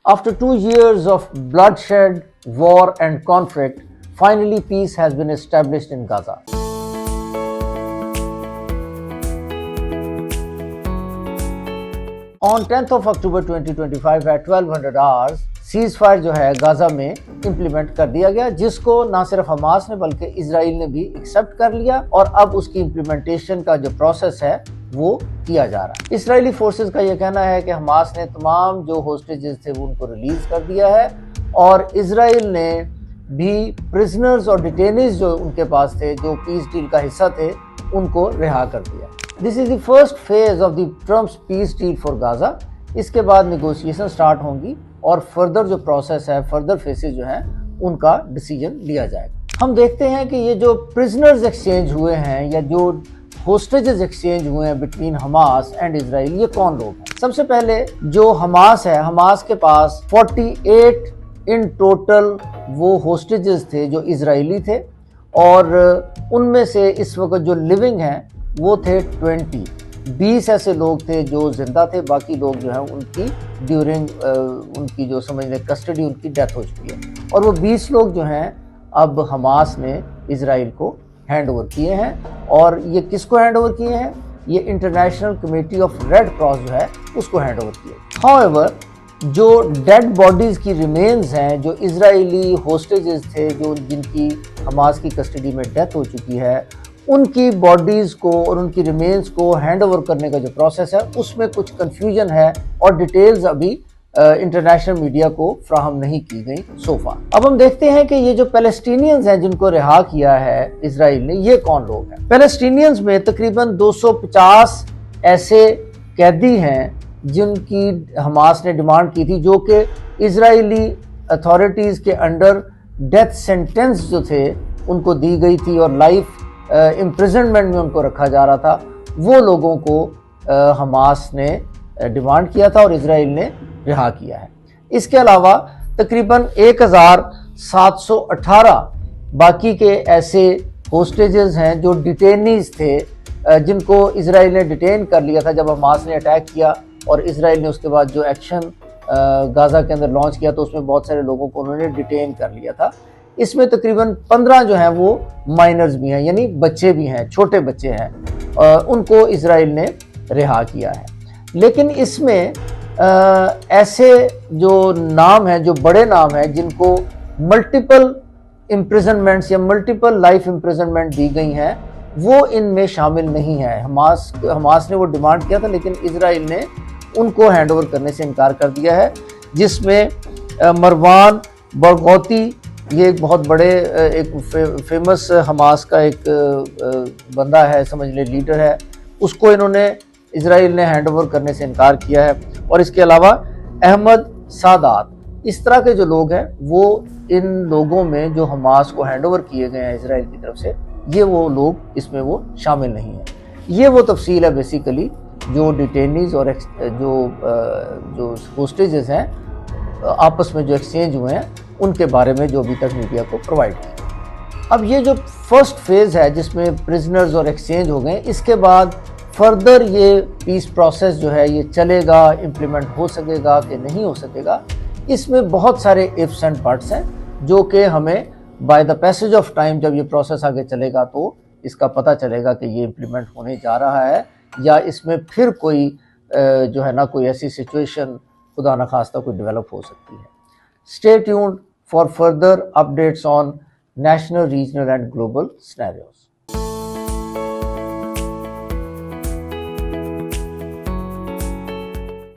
After 2 years of bloodshed, war and conflict, finally peace has been established in Gaza. On 10th of October 2025 at 1200 hours, cease fire जो है Gaza में implement कर दिया गया, जिसको ना सिर्फ हमास ने बल्कि इजराइल ने भी एक्सेप्ट कर लिया और अब उसकी इम्प्लीमेंटेशन का जो प्रोसेस है वो किया जा रहा है। इसराइली फोर्सेस का ये कहना है कि हमास ने तमाम जो होस्टेजेस थे वो उनको रिलीज कर दिया है और इजराइल ने भी प्रिजनर्स और डिटेनीज जो उनके पास थे, जो पीस डील का हिस्सा थे, उनको रिहा कर दिया। This is the first phase of the Trump's peace deal for Gaza. इसके बाद नेगोशिएशन स्टार्ट होंगी और फर्दर जो प्रोसेस है, फर्दर फेसेस जो हैं, उनका डिसीजन लिया जाएगा। हम देखते हैं कि ये जो प्रिजनर्स एक्सचेंज हुए हैं या जो होस्टेजेस एक्सचेंज हुए हैं बिटवीन हमास एंड इजराइल, ये कौन लोग हैं? सबसे पहले जो हमास है, हमास के पास 48 इन टोटल वो होस्टेजेस थे जो इजरायली थे और उनमें से इस वक्त जो लिविंग हैं वो थे 20 ऐसे लोग थे जो जिंदा थे, बाकी लोग जो हैं उनकी ड्यूरिंग उनकी जो समझ लें कस्टडी, उनकी डेथ हो चुकी है और वो 20 लोग जो हैं अब हमास ने इजराइल को हैंड ओवर किए हैं। और ये किसको हैंड ओवर किए हैं? ये international committee of red cross जो है उसको हैंड ओवर किए। हाउएवर जो डेड बॉडीज़ की रिमेन्स हैं, जो इजरायली होस्टेजेस थे जो जिनकी हमास की कस्टडी में डेथ हो चुकी है, उनकी बॉडीज़ को और उनकी रिमेन्स को हैंड ओवर करने का जो प्रोसेस है उसमें कुछ कन्फ्यूजन है और डिटेल्स अभी इंटरनेशनल मीडिया को फ्राहम नहीं की गई सोफा। अब हम देखते हैं कि ये जो पैलेस्टीनियंस हैं जिनको रिहा किया है इजराइल ने, ये कौन लोग हैं? पैलेस्टीनियंस में तकरीबन 250 ऐसे कैदी हैं जिनकी हमास ने डिमांड की थी, जो कि इजरायली अथॉरिटीज़ के अंडर डेथ सेंटेंस जो थे उनको दी गई थी और लाइफ इम्प्रिजनमेंट में उनको रखा जा रहा था। वो लोगों को हमास ने डिमांड किया था और इजराइल ने रिहा किया है। इसके अलावा तकरीबन 1718 बाकी के ऐसे होस्टेजेस हैं जो डिटेनीज थे, जिनको इजराइल ने डिटेन कर लिया था जब हमास ने अटैक किया और इजराइल ने उसके बाद जो एक्शन गाजा के अंदर लॉन्च किया तो उसमें बहुत सारे लोगों को उन्होंने डिटेन कर लिया था। इसमें तकरीबन 15 जो हैं वो माइनर्स भी हैं, यानी बच्चे भी हैं, छोटे बच्चे हैं, उनको इजराइल ने रिहा किया है। लेकिन इसमें ऐसे जो नाम हैं, जो बड़े नाम हैं, जिनको मल्टीपल इम्प्रिजनमेंट्स या मल्टीपल लाइफ इम्प्रिजनमेंट दी गई हैं, वो इनमें शामिल नहीं है। हमास ने वो डिमांड किया था लेकिन इजराइल ने उनको हैंड ओवर करने से इनकार कर दिया है, जिसमें मरवान बरगौती, ये एक बहुत बड़े एक फेमस हमास का एक बंदा है, समझ ले लीडर है, उसको इन्होंने इजराइल ने हैंड ओवर करने से इनकार किया है। और इसके अलावा अहमद सादात, इस तरह के जो लोग हैं वो इन लोगों में जो हमास को हैंड ओवर किए गए हैं इजराइल की तरफ से, ये वो लोग इसमें वो शामिल नहीं हैं। ये वो तफसील है बेसिकली जो डिटेनीज और जो होस्टेजेस हैं आपस में जो एक्सचेंज हुए हैं उनके बारे में जो अभी तक मीडिया को प्रोवाइड किया। अब ये जो फर्स्ट फेज़ है जिसमें प्रिजनर्स और एक्सचेंज हो गए, इसके बाद फर्दर ये पीस प्रोसेस जो है ये चलेगा, इम्प्लीमेंट हो सकेगा कि नहीं हो सकेगा, इसमें बहुत सारे इफ्स एंड बट्स हैं जो कि हमें by the passage of time जब ये प्रोसेस आगे चलेगा तो इसका पता चलेगा कि ये इम्प्लीमेंट होने जा रहा है या इसमें फिर कोई जो है ना कोई ऐसी सिचुएशन खुदा न खास्ता कोई डेवलप हो सकती है। Stay tuned for further updates on national, regional and global scenarios.